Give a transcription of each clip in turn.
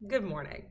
Good morning.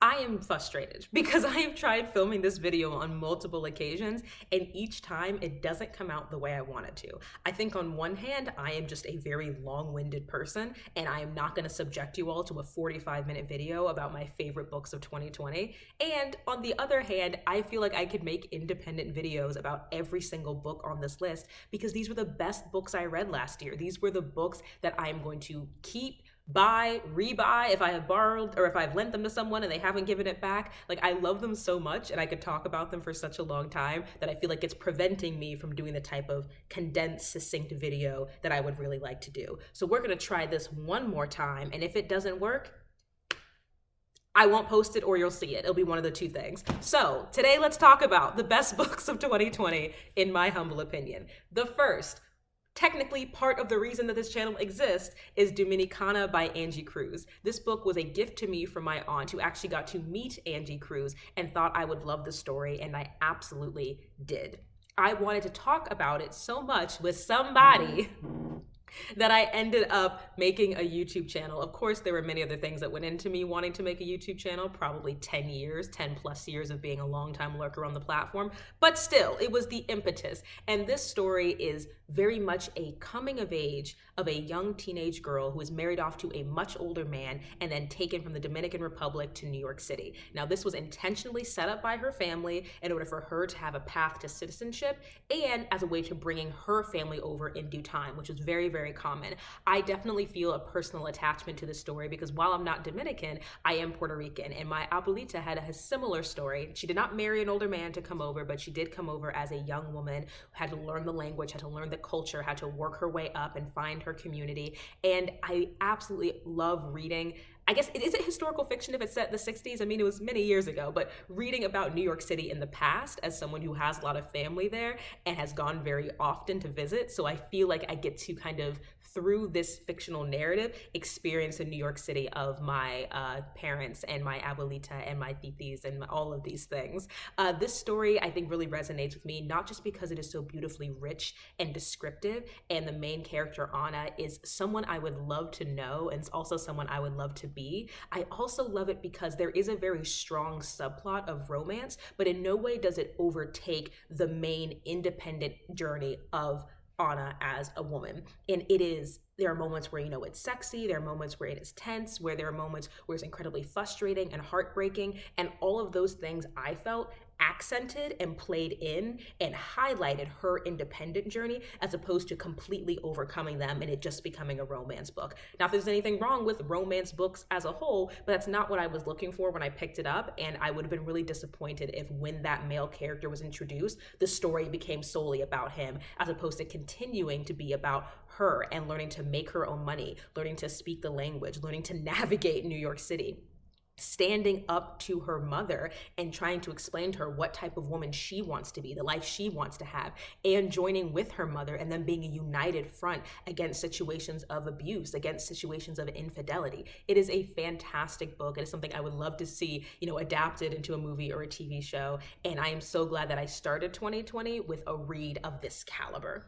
I am frustrated because I have tried filming this video on multiple occasions and each time it doesn't come out the way I want it to. I think on one hand, I am just a very long-winded person and I am not going to subject you all to a 45-minute video about my favorite books of 2020. And on the other hand, I feel like I could make independent videos about every single book on this list because these were the best books I read last year. These were the books that I am going to keep, buy, rebuy if I have borrowed or if I've lent them to someone and they haven't given it back. Like, I love them so much and I could talk about them for such a long time that I feel like it's preventing me from doing the type of condensed, succinct video that I would really like to do. So we're gonna try this one more time, and if it doesn't work, I won't post it or you'll see it. It'll be one of the two things. So today let's talk about the best books of 2020 in my humble opinion. The first, technically part of the reason that this channel exists, is Dominicana by Angie Cruz. This book was a gift to me from my aunt who actually got to meet Angie Cruz and thought I would love the story, and I absolutely did. I wanted to talk about it so much with somebody that I ended up making a YouTube channel. Of course, there were many other things that went into me wanting to make a YouTube channel, probably 10 plus years of being a long-time lurker on the platform, but still, it was the impetus. And this story is very much a coming of age of a young teenage girl who is married off to a much older man and then taken from the Dominican Republic to New York City. Now, this was intentionally set up by her family in order for her to have a path to citizenship and as a way to bringing her family over in due time, which was very, very common. I definitely feel a personal attachment to this story because while I'm not Dominican, I am Puerto Rican, and my abuelita had a similar story. She did not marry an older man to come over, but she did come over as a young woman who had to learn the language, had to learn the culture, had to work her way up and find her community. And I absolutely love reading. I guess it isn't historical fiction if it's set in the 60s. I mean, it was many years ago, but reading about New York City in the past as someone who has a lot of family there and has gone very often to visit. So I feel like I get to kind of, through this fictional narrative, experience the New York City of my parents and my abuelita and my titis and all of these things. This story, I think, really resonates with me, not just because it is so beautifully rich and descriptive, and the main character, Anna, is someone I would love to know and also someone I would love to be. I also love it because there is a very strong subplot of romance, but in no way does it overtake the main independent journey of Anna as a woman. And there are moments where, it's sexy, there are moments where it is tense, where there are moments where it's incredibly frustrating and heartbreaking, and all of those things I felt accented and played in and highlighted her independent journey as opposed to completely overcoming them and it just becoming a romance book. Now, if there's anything wrong with romance books as a whole, but that's not what I was looking for when I picked it up, and I would have been really disappointed if when that male character was introduced, the story became solely about him as opposed to continuing to be about her and learning to make her own money, learning to speak the language, learning to navigate New York City, standing up to her mother and trying to explain to her what type of woman she wants to be, the life she wants to have, and joining with her mother and then being a united front against situations of abuse, against situations of infidelity. It is a fantastic book. It is something I would love to see, adapted into a movie or a TV show. And I am so glad that I started 2020 with a read of this caliber.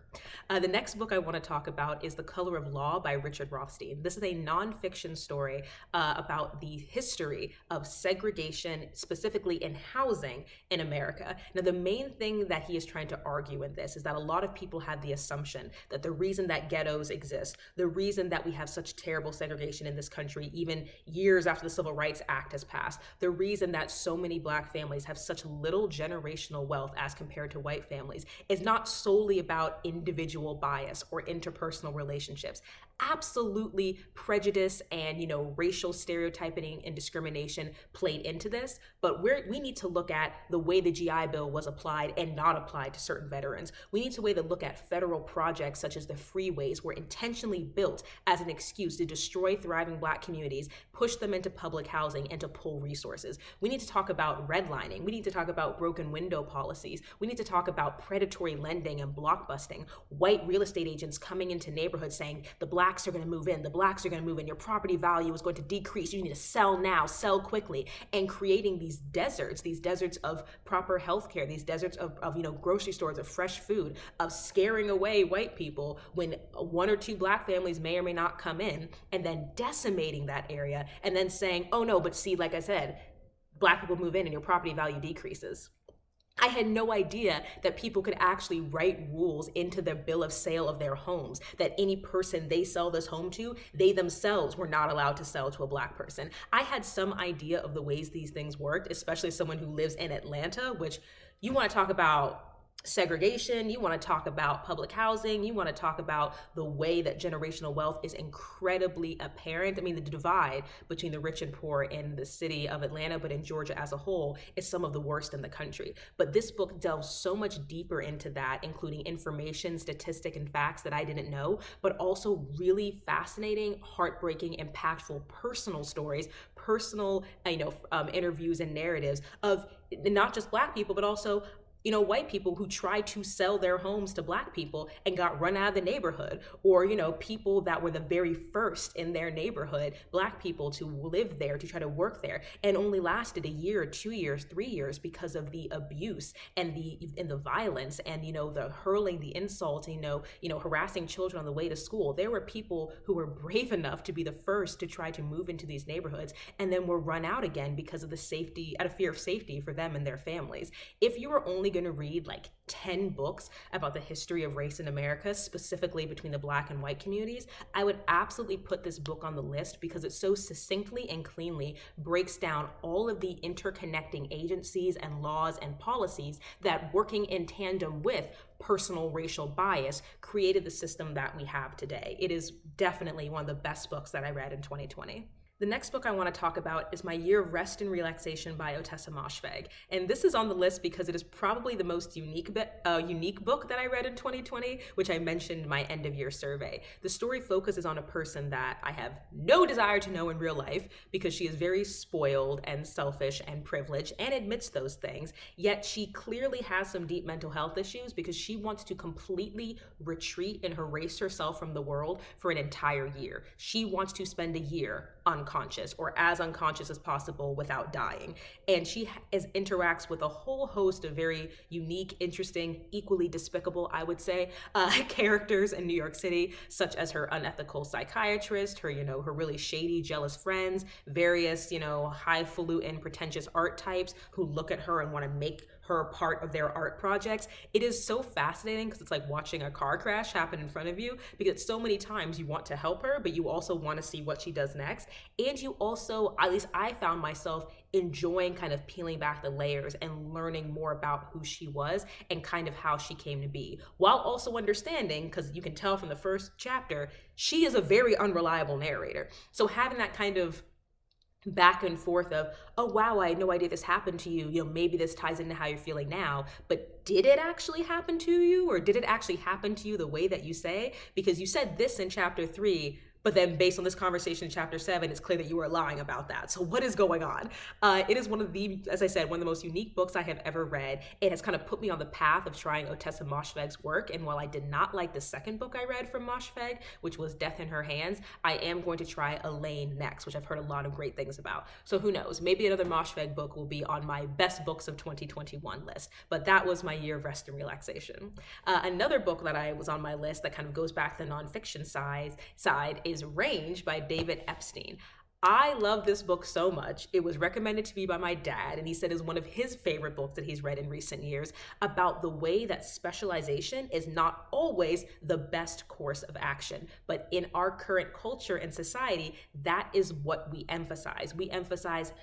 The next book I want to talk about is The Color of Law by Richard Rothstein. This is a nonfiction story about the history of segregation, specifically in housing in America. Now, the main thing that he is trying to argue in this is that a lot of people have the assumption that the reason that ghettos exist, the reason that we have such terrible segregation in this country, even years after the Civil Rights Act has passed, the reason that so many Black families have such little generational wealth as compared to white families is not solely about individual bias or interpersonal relationships. Absolutely, prejudice and racial stereotyping and discrimination played into this, but we need to look at the way the GI Bill was applied and not applied to certain veterans. We need to look at federal projects such as the freeways were intentionally built as an excuse to destroy thriving Black communities, push them into public housing, and to pull resources. We need to talk about redlining. We need to talk about broken window policies. We need to talk about predatory lending and blockbusting, white real estate agents coming into neighborhoods saying the Blacks are going to move in, your property value is going to decrease, you need to sell now, sell quickly, and creating these deserts of proper healthcare, these deserts of grocery stores, of fresh food, of scaring away white people when one or two black families may or may not come in, and then decimating that area, and then saying, oh no, but see, like I said, black people move in and your property value decreases. I had no idea that people could actually write rules into the bill of sale of their homes, that any person they sell this home to, they themselves were not allowed to sell to a black person. I had some idea of the ways these things worked, especially someone who lives in Atlanta, which you want to talk about segregation, you want to talk about public housing, you want to talk about the way that generational wealth is incredibly apparent. I mean, the divide between the rich and poor in the city of Atlanta, but in Georgia as a whole, is some of the worst in the country. But this book delves so much deeper into that, including information, statistic, and facts that I didn't know, but also really fascinating, heartbreaking, impactful personal stories, personal interviews and narratives of not just black people, but also white people who tried to sell their homes to black people and got run out of the neighborhood, or, people that were the very first in their neighborhood, black people, to live there, to try to work there, and only lasted a year, 2 years, 3 years because of the abuse and the violence and, the hurling, the insult, harassing children on the way to school. There were people who were brave enough to be the first to try to move into these neighborhoods and then were run out again because of out of fear of safety for them and their families. If you were only going to read like 10 books about the history of race in America, specifically between the black and white communities, I would absolutely put this book on the list because it so succinctly and cleanly breaks down all of the interconnecting agencies and laws and policies that, working in tandem with personal racial bias, created the system that we have today. It is definitely one of the best books that I read in 2020. The next book I want to talk about is My Year of Rest and Relaxation by Ottessa Moshfegh. And this is on the list because it is probably the most unique book that I read in 2020, which I mentioned in my end of year survey. The story focuses on a person that I have no desire to know in real life because she is very spoiled and selfish and privileged and admits those things. Yet she clearly has some deep mental health issues because she wants to completely retreat and erase herself from the world for an entire year. She wants to spend a year unconscious, or as unconscious as possible without dying. And she interacts with a whole host of very unique, interesting, equally despicable, I would say, characters in New York City, such as her unethical psychiatrist, her really shady, jealous friends, various, highfalutin, pretentious art types who look at her and want to make her part of their art projects. It is so fascinating because it's like watching a car crash happen in front of you, because so many times you want to help her, but you also want to see what she does next. And you also, at least I found myself enjoying kind of peeling back the layers and learning more about who she was and kind of how she came to be, while also understanding, because you can tell from the first chapter, she is a very unreliable narrator. So having that kind of back and forth of, oh wow, I had no idea this happened to you, maybe this ties into how you're feeling now, but did it actually happen to you, or did it actually happen to you the way that you say? Because you said this in chapter 3, but then based on this conversation in chapter 7, it's clear that you were lying about that. So what is going on? It is one of the, as I said, one of the most unique books I have ever read. It has kind of put me on the path of trying Ottessa Moshfegh's work. And while I did not like the second book I read from Moshfegh, which was Death in Her Hands, I am going to try Elaine next, which I've heard a lot of great things about. So who knows? Maybe another Moshfegh book will be on my best books of 2021 list. But that was My Year of Rest and Relaxation. Another book that I was on my list that kind of goes back to the nonfiction side is Range by David Epstein. I love this book so much. It was recommended to me by my dad, and he said is one of his favorite books that he's read in recent years, about the way that specialization is not always the best course of action. But in our current culture and society, that is what we emphasize. We emphasize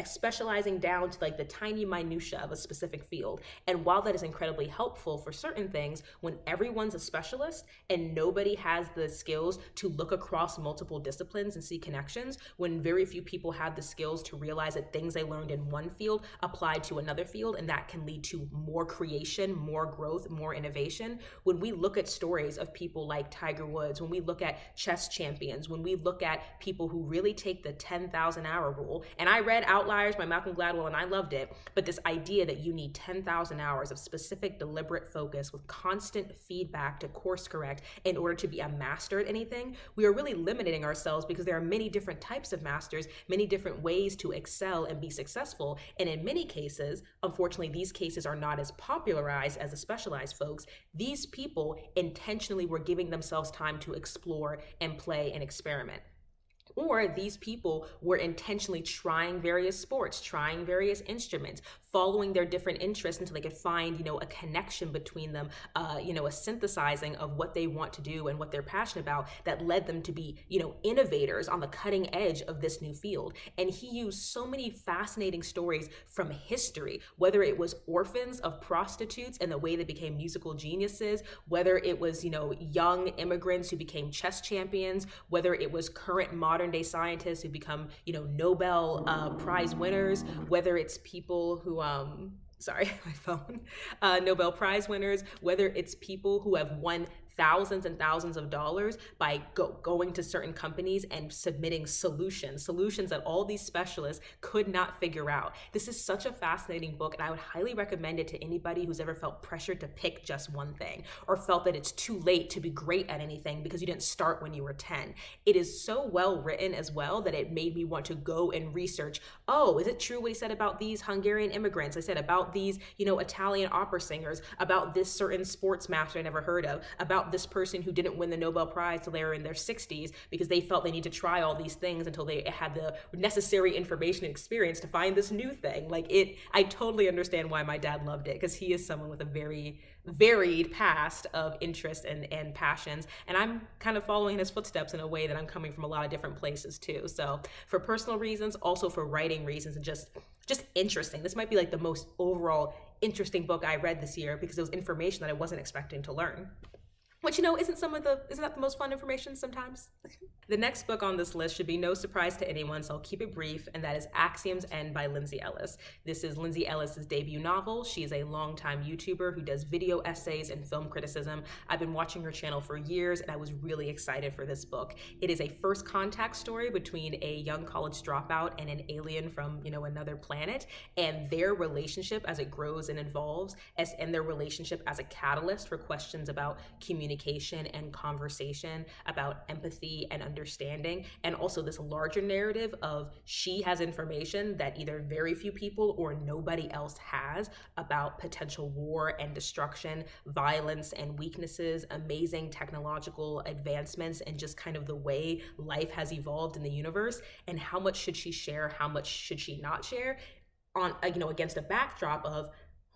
specializing down to like the tiny minutia of a specific field. And while that is incredibly helpful for certain things, when everyone's a specialist and nobody has the skills to look across multiple disciplines and see connections, when very few people have the skills to realize that things they learned in one field applied to another field, and that can lead to more creation, more growth, more innovation. When we look at stories of people like Tiger Woods, when we look at chess champions, when we look at people who really take the 10,000 hour rule, and I read Outliers by Malcolm Gladwell and I loved it, but this idea that you need 10,000 hours of specific, deliberate focus with constant feedback to course correct in order to be a master at anything, we are really limiting ourselves, because there are many different different types of masters, many different ways to excel and be successful. And in many cases, unfortunately, these cases are not as popularized as the specialized folks. These people intentionally were giving themselves time to explore and play and experiment. Or these people were intentionally trying various sports, trying various instruments, following their different interests until they could find, a connection between them, a synthesizing of what they want to do and what they're passionate about that led them to be, innovators on the cutting edge of this new field. And he used so many fascinating stories from history, whether it was orphans of prostitutes and the way they became musical geniuses, whether it was, young immigrants who became chess champions, whether it was current modern day scientists who become, Nobel Prize winners, whether it's people who, sorry, my phone, Nobel Prize winners, whether it's people who have won thousands and thousands of dollars by going to certain companies and submitting solutions that all these specialists could not figure out. This is such a fascinating book, and I would highly recommend it to anybody who's ever felt pressured to pick just one thing or felt that it's too late to be great at anything because you didn't start when you were 10. It is so well written as well that it made me want to go and research, is it true what he said about these Hungarian immigrants? I said about these, Italian opera singers, about this certain sports master I never heard of, about this person who didn't win the Nobel Prize till they were in their 60s because they felt they need to try all these things until they had the necessary information and experience to find this new thing. I totally understand why my dad loved it, because he is someone with a very varied past of interests and passions, and I'm kind of following in his footsteps in a way that I'm coming from a lot of different places too. So for personal reasons, also for writing reasons, and just interesting. This might be like the most overall interesting book I read this year because it was information that I wasn't expecting to learn. Which, isn't that the most fun information sometimes? The next book on this list should be no surprise to anyone, so I'll keep it brief, and that is Axiom's End by Lindsay Ellis. This is Lindsay Ellis's debut novel. She is a longtime YouTuber who does video essays and film criticism. I've been watching her channel for years, and I was really excited for this book. It is a first contact story between a young college dropout and an alien from, another planet, and their relationship as it grows and evolves, and their relationship as a catalyst for questions about communication and conversation, about empathy and understanding, and also this larger narrative of she has information that either very few people or nobody else has about potential war and destruction, violence and weaknesses, amazing technological advancements, and just kind of the way life has evolved in the universe, and how much should she share, how much should she not share, on against a backdrop of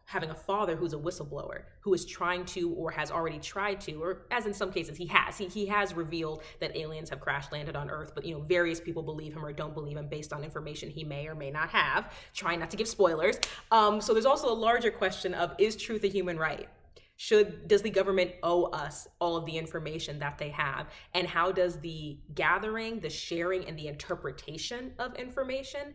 having a father who's a whistleblower, who is trying to, or has already tried to, or as in some cases he has revealed that aliens have crash landed on Earth, but various people believe him or don't believe him based on information he may or may not have. Trying not to give spoilers. So there's also a larger question of, is truth a human right? Does the government owe us all of the information that they have? And how does the gathering, the sharing, and the interpretation of information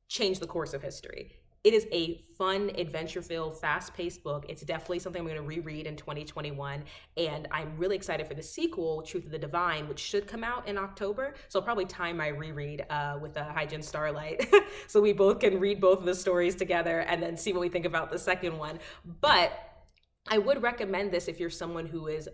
change the course of history? It is a fun, adventure-filled, fast-paced book. It's definitely something I'm going to reread in 2021, and I'm really excited for the sequel, Truth of the Divine, which should come out in October. So I'll probably time my reread with Hygiene Starlight, so we both can read both of the stories together and then see what we think about the second one. But I would recommend this if you're someone who is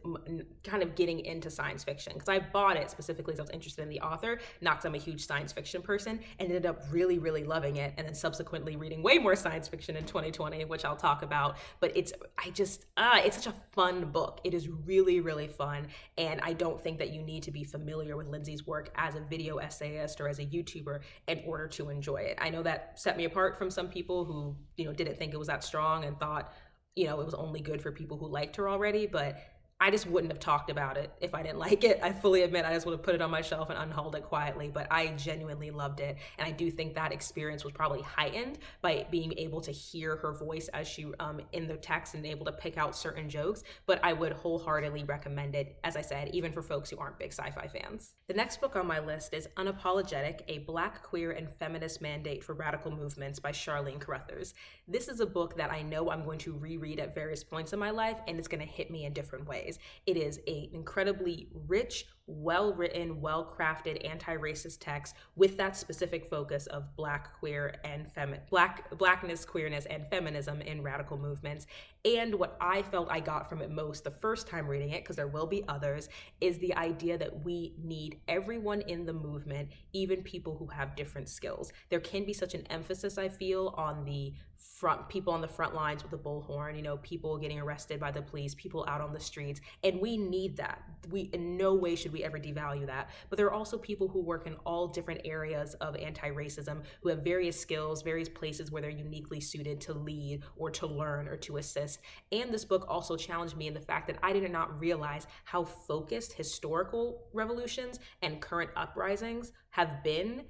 kind of getting into science fiction, because I bought it specifically because I was interested in the author, not because I'm a huge science fiction person, and ended up really, really loving it, and then subsequently reading way more science fiction in 2020, which I'll talk about. But it's such a fun book. It is really, really fun, and I don't think that you need to be familiar with Lindsay's work as a video essayist or as a YouTuber in order to enjoy it. I know that set me apart from some people who, didn't think it was that strong and thought, it was only good for people who liked her already, but I just wouldn't have talked about it if I didn't like it. I fully admit I just would have put it on my shelf and unhauled it quietly, but I genuinely loved it. And I do think that experience was probably heightened by being able to hear her voice as she in the text and able to pick out certain jokes. But I would wholeheartedly recommend it, as I said, even for folks who aren't big sci-fi fans. The next book on my list is Unapologetic, a Black, Queer, and Feminist Mandate for Radical Movements by Charlene Carruthers. This is a book that I know I'm going to reread at various points in my life, and it's going to hit me in different ways. It is an incredibly rich, well-written, well-crafted anti-racist texts with that specific focus of Black, queer, and Blackness, queerness, and feminism in radical movements. And what I felt I got from it most the first time reading it, because there will be others, is the idea that we need everyone in the movement, even people who have different skills. There can be such an emphasis, I feel, on the people on the front lines with the bullhorn, people getting arrested by the police, people out on the streets, and we need that. We in no way should we ever devalue that. But there are also people who work in all different areas of anti-racism who have various skills, various places where they're uniquely suited to lead or to learn or to assist. And this book also challenged me in the fact that I did not realize how focused historical revolutions and current uprisings have been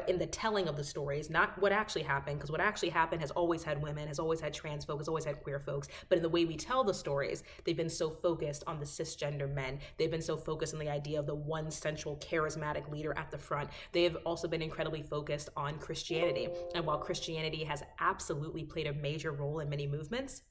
in the telling of the stories, not what actually happened, because what actually happened has always had women, has always had trans folks, has always had queer folks, but in the way we tell the stories, they've been so focused on the cisgender men. They've been so focused on the idea of the one central charismatic leader at the front. They have also been incredibly focused on Christianity. And while Christianity has absolutely played a major role in many movements,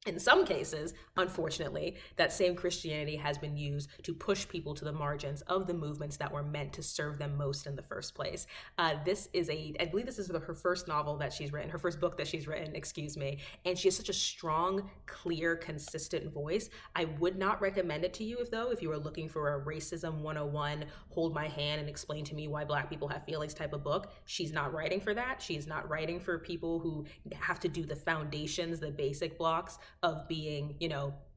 in some cases, unfortunately, that same Christianity has been used to push people to the margins of the movements that were meant to serve them most in the first place. I believe this is her first novel that she's written, her first book that she's written, and she has such a strong, clear, consistent voice. I would not recommend it to you if you were looking for a racism 101, hold my hand and explain to me why Black people have feelings type of book. She's not writing for that. She's not writing for people who have to do the foundations, the basic blocks of being,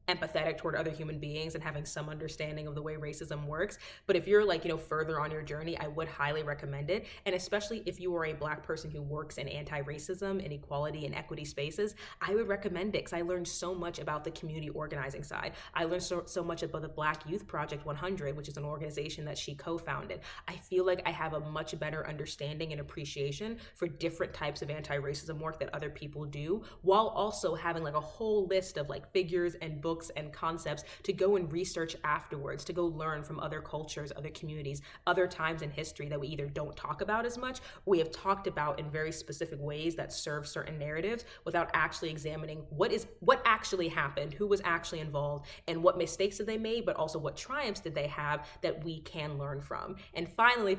empathetic toward other human beings and having some understanding of the way racism works. But if you're further on your journey, I would highly recommend it. And especially if you are a Black person who works in anti-racism and equality and equity spaces, I would recommend it because I learned so much about the community organizing side. I learned so much about the Black Youth Project 100, which is an organization that she co-founded. I feel like I have a much better understanding and appreciation for different types of anti-racism work that other people do, while also having a whole list of figures and books and concepts to go and research afterwards, to go learn from other cultures, other communities, other times in history that we either don't talk about as much, or we have talked about in very specific ways that serve certain narratives without actually examining what actually happened, who was actually involved, and what mistakes did they make, but also what triumphs did they have that we can learn from. And finally,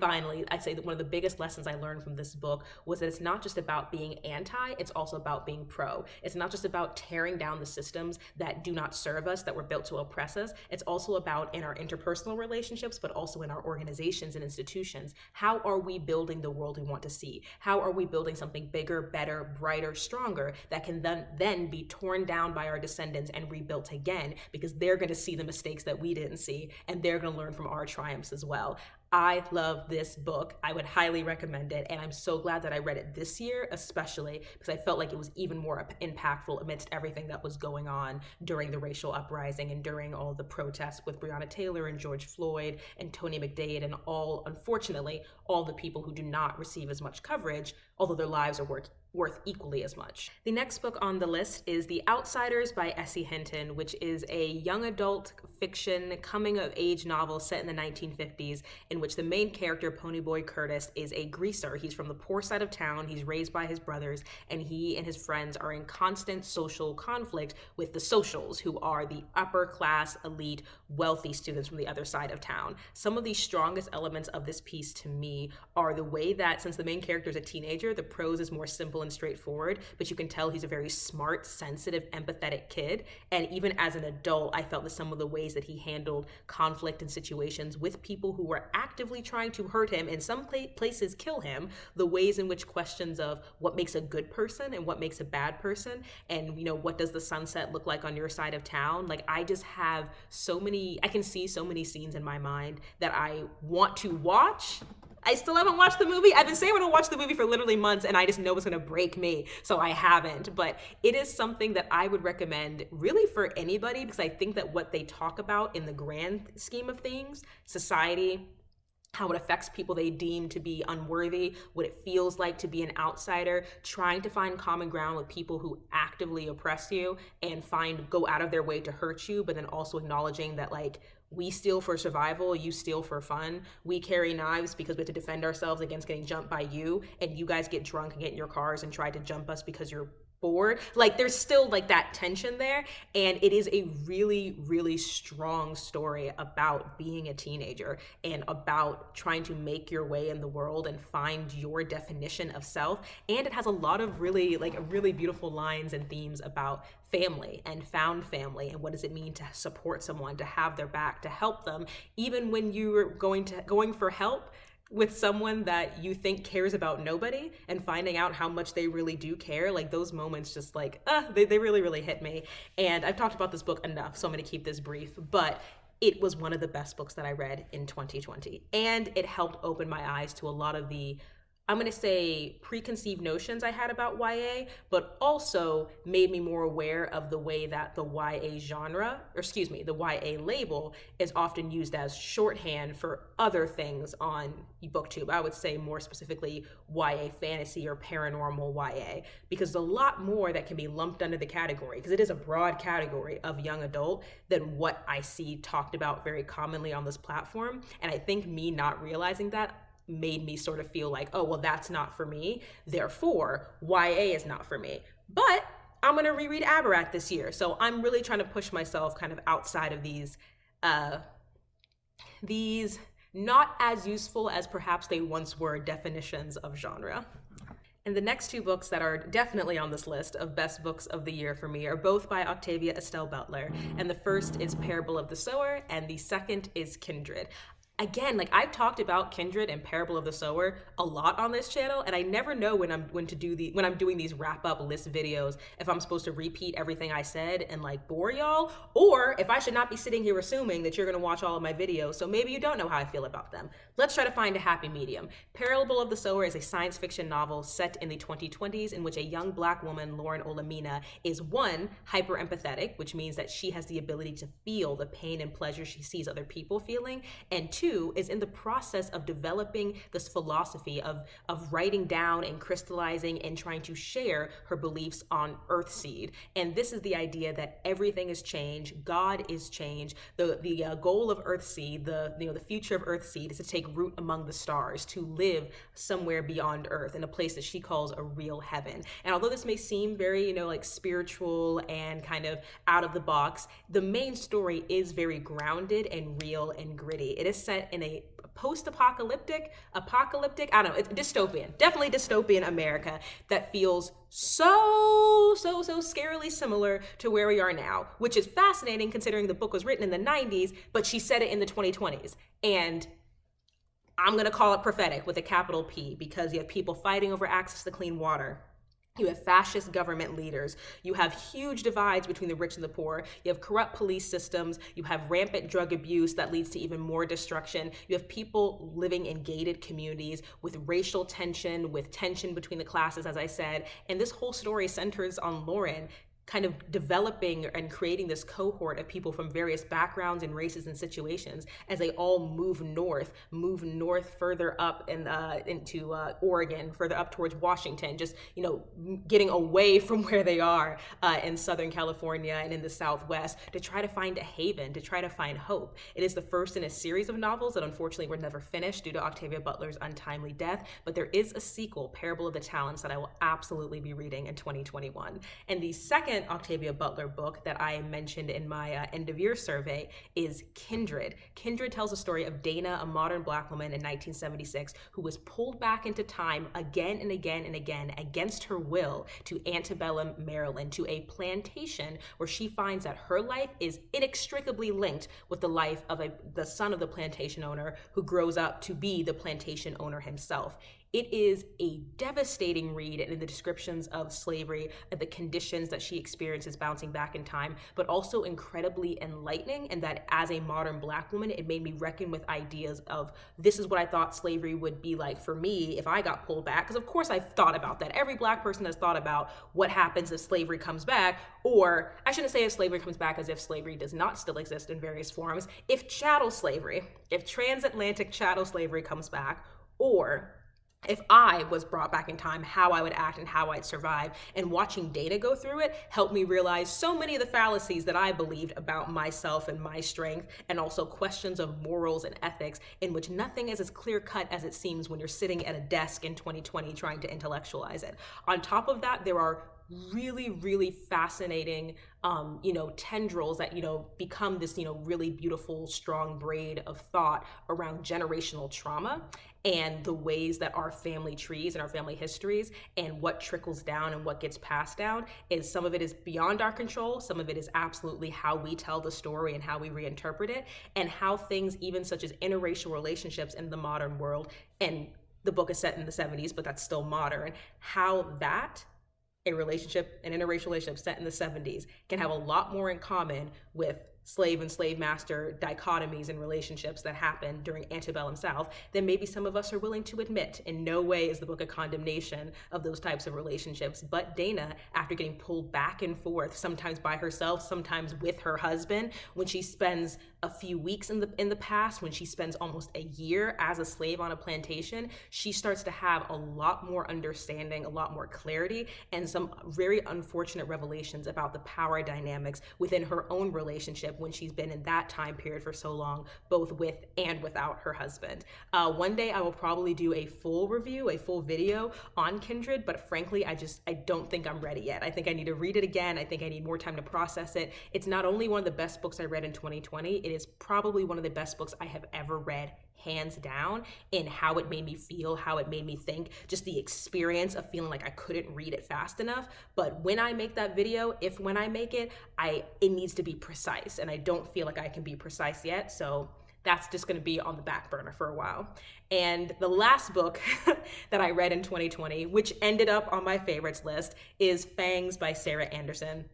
I'd say that one of the biggest lessons I learned from this book was that it's not just about being anti, it's also about being pro. It's not just about tearing down the systems that do not serve us, that were built to oppress us. It's also about in our interpersonal relationships, but also in our organizations and institutions. How are we building the world we want to see? How are we building something bigger, better, brighter, stronger that can then be torn down by our descendants and rebuilt again, because they're going to see the mistakes that we didn't see, and they're going to learn from our triumphs as well. I love this book. I would highly recommend it. And I'm so glad that I read it this year, especially because I felt like it was even more impactful amidst everything that was going on during the racial uprising and during all the protests with Breonna Taylor and George Floyd and Tony McDade and unfortunately, all the people who do not receive as much coverage, although their lives are worth equally as much. The next book on the list is The Outsiders by Essie Hinton, which is a young adult fiction coming-of-age novel set in the 1950s in which the main character, Ponyboy Curtis, is a greaser. He's from the poor side of town, he's raised by his brothers, and he and his friends are in constant social conflict with the socials, who are the upper-class, elite, wealthy students from the other side of town. Some of the strongest elements of this piece to me are the way that, since the main character is a teenager, the prose is more simple and straightforward, but you can tell he's a very smart, sensitive, empathetic kid. And even as an adult, I felt that some of the ways that he handled conflict and situations with people who were actively trying to hurt him, in some places kill him, the ways in which questions of what makes a good person and what makes a bad person, and what does the sunset look like on your side of town, I just have I can see so many scenes in my mind that I want to watch. I still haven't watched the movie. I've been saying I'm gonna watch the movie for literally months, and I just know it's gonna break me, so I haven't. But it is something that I would recommend really for anybody, because I think that what they talk about in the grand scheme of things, society, how it affects people they deem to be unworthy, what it feels like to be an outsider, trying to find common ground with people who actively oppress you and go out of their way to hurt you, but then also acknowledging that we steal for survival, you steal for fun. We carry knives because we have to defend ourselves against getting jumped by you, and you guys get drunk and get in your cars and try to jump us because you're bored. Like there's still like that tension there, and it is a really, really strong story about being a teenager and about trying to make your way in the world and find your definition of self. And it has a lot of really beautiful lines and themes about family and found family, and what does it mean to support someone, to have their back, to help them even when you're going for help with someone that you think cares about nobody, and finding out how much they really do care. Like those moments just like, they really, really hit me. And I've talked about this book enough, so I'm gonna keep this brief, but it was one of the best books that I read in 2020. And it helped open my eyes to a lot of the, I'm going to say, preconceived notions I had about YA, but also made me more aware of the way that the YA genre, or excuse me, the YA label is often used as shorthand for other things on BookTube. I would say more specifically YA fantasy or paranormal YA, because there's a lot more that can be lumped under the category, because it is a broad category of young adult than what I see talked about very commonly on this platform. And I think me not realizing that made me sort of feel like, oh, well, that's not for me, therefore YA is not for me. But I'm going to reread Abarat this year, so I'm really trying to push myself kind of outside of these not as useful as perhaps they once were definitions of genre. And the next two books that are definitely on this list of best books of the year for me are both by Octavia Estelle Butler. And the first is Parable of the Sower, and the second is Kindred. Again, like I've talked about Kindred and Parable of the Sower a lot on this channel, and I never know when I'm doing these wrap up list videos if I'm supposed to repeat everything I said and like bore y'all, or if I should not be sitting here assuming that you're gonna watch all of my videos, so maybe you don't know how I feel about them. Let's try to find a happy medium. Parable of the Sower is a science fiction novel set in the 2020s in which a young Black woman, Lauren Olamina, is one, hyper empathetic, which means that she has the ability to feel the pain and pleasure she sees other people feeling, and two, is in the process of developing this philosophy of writing down and crystallizing and trying to share her beliefs on Earthseed. And this is the idea that everything is change, God is change. The goal of Earthseed, the future of Earthseed, is to take root among the stars, to live somewhere beyond Earth in a place that she calls a real heaven. And although this may seem very, like spiritual and kind of out of the box, the main story is very grounded and real and gritty. It is set in a post-apocalyptic, I don't know, it's dystopian, definitely dystopian America that feels so scarily similar to where we are now, which is fascinating considering the book was written in the 90s, but she said it in the 2020s. And I'm gonna call it prophetic with a capital P, because you have people fighting over access to clean water. You have fascist government leaders. You have huge divides between the rich and the poor. You have corrupt police systems. You have rampant drug abuse that leads to even more destruction. You have people living in gated communities with racial tension, with tension between the classes, as I said. And this whole story centers on Lauren kind of developing and creating this cohort of people from various backgrounds and races and situations as they all move north further up into Oregon, further up towards Washington, just, getting away from where they are in Southern California and in the Southwest, to try to find a haven, to try to find hope. It is the first in a series of novels that unfortunately were never finished due to Octavia Butler's untimely death, but there is a sequel, Parable of the Talents, that I will absolutely be reading in 2021. And the second Octavia Butler book that I mentioned in my end of year survey is Kindred. Kindred tells the story of Dana, a modern Black woman in 1976 who was pulled back into time again and again and again against her will to antebellum Maryland, to a plantation where she finds that her life is inextricably linked with the life of the son of the plantation owner, who grows up to be the plantation owner himself. It is a devastating read in the descriptions of slavery and the conditions that she experiences bouncing back in time, but also incredibly enlightening, and that as a modern Black woman, it made me reckon with ideas of, this is what I thought slavery would be like for me if I got pulled back. Because of course I've thought about that. Every Black person has thought about what happens if slavery comes back, or I shouldn't say if slavery comes back, as if slavery does not still exist in various forms. If chattel slavery, if transatlantic chattel slavery comes back, or if I was brought back in time, how I would act and how I'd survive. And watching Dana go through it helped me realize so many of the fallacies that I believed about myself and my strength, and also questions of morals and ethics, in which nothing is as clear cut as it seems when you're sitting at a desk in 2020 trying to intellectualize it. On top of that, there are really, really fascinating, tendrils that, become this, really beautiful, strong braid of thought around generational trauma and the ways that our family trees and our family histories and what trickles down and what gets passed down is, some of it is beyond our control. Some of it is absolutely how we tell the story and how we reinterpret it, and how things even such as interracial relationships in the modern world, and the book is set in the 70s, but that's still modern, how that an interracial relationship set in the 70s can have a lot more in common with slave and slave master dichotomies and relationships that happened during antebellum South than maybe some of us are willing to admit. In no way is the book a condemnation of those types of relationships, but Dana, after getting pulled back and forth, sometimes by herself, sometimes with her husband, when she spends a few weeks in the past, when she spends almost a year as a slave on a plantation, she starts to have a lot more understanding, a lot more clarity, and some very unfortunate revelations about the power dynamics within her own relationship when she's been in that time period for so long, both with and without her husband. One day I will probably do a full review, a full video on Kindred, but frankly, I don't think I'm ready yet. I think I need to read it again. I think I need more time to process it. It's not only one of the best books I read in 2020, it is probably one of the best books I have ever read, hands down, in how it made me feel, how it made me think, just the experience of feeling like I couldn't read it fast enough. But when I make that video, when I make it, it needs to be precise, and I don't feel like I can be precise yet, so that's just going to be on the back burner for a while. And the last book that I read in 2020, which ended up on my favorites list, is Fangs by Sarah Anderson.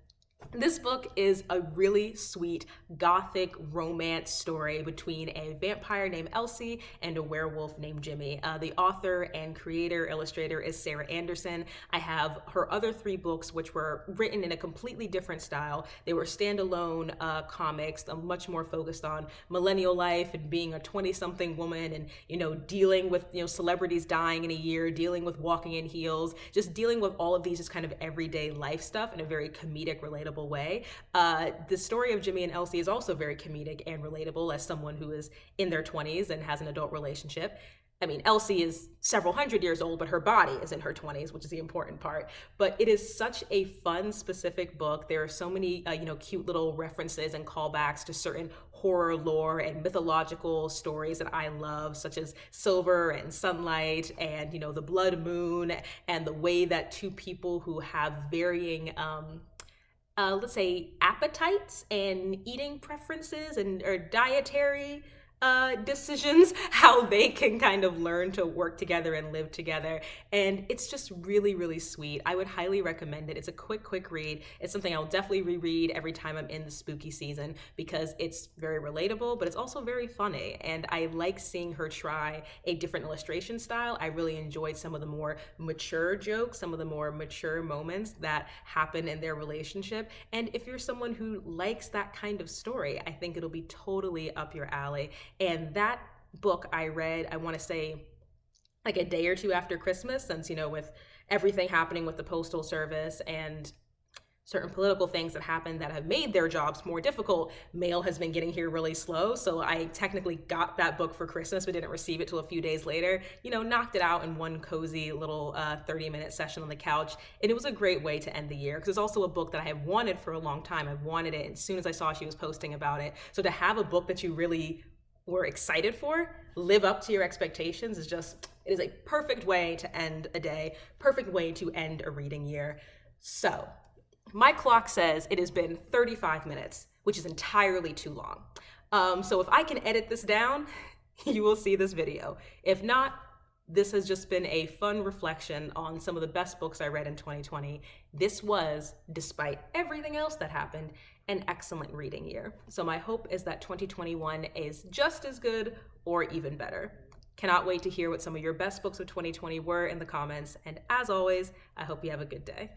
This book is a really sweet gothic romance story between a vampire named Elsie and a werewolf named Jimmy. The author and creator, illustrator is Sarah Anderson. I have her other 3 books, which were written in a completely different style. They were standalone comics, much more focused on millennial life and being a 20-something woman and, dealing with, celebrities dying in a year, dealing with walking in heels, just dealing with all of these just kind of everyday life stuff in a very comedic, relatable way. The story of Jimmy and Elsie is also very comedic and relatable as someone who is in their 20s and has an adult relationship. I mean, Elsie is several hundred years old, but her body is in her 20s, which is the important part. But it is such a fun, specific book. There are so many, cute little references and callbacks to certain horror lore and mythological stories that I love, such as Silver and Sunlight and, the Blood Moon, and the way that two people who have varying let's say appetites and eating preferences or dietary decisions, how they can kind of learn to work together and live together. And it's just really, really sweet. I would highly recommend it. It's a quick read. It's something I'll definitely reread every time I'm in the spooky season because it's very relatable, but it's also very funny. And I like seeing her try a different illustration style. I really enjoyed some of the more mature jokes, some of the more mature moments that happen in their relationship. And if you're someone who likes that kind of story, I think it'll be totally up your alley. And that book I read, I want to say, like a day or two after Christmas, since, with everything happening with the Postal Service and certain political things that happened that have made their jobs more difficult, mail has been getting here really slow. So I technically got that book for Christmas, but didn't receive it till a few days later. Knocked it out in one cozy little 30-minute session on the couch. And it was a great way to end the year because it's also a book that I have wanted for a long time. I've wanted it as soon as I saw she was posting about it. So to have a book that you really were excited for live up to your expectations it is a perfect way to end a day, perfect way to end a reading year. So my clock says it has been 35 minutes, which is entirely too long. So if I can edit this down, you will see this video. If not, this has just been a fun reflection on some of the best books I read in 2020. This was, despite everything else that happened, an excellent reading year. So my hope is that 2021 is just as good or even better. Cannot wait to hear what some of your best books of 2020 were in the comments. And as always, I hope you have a good day.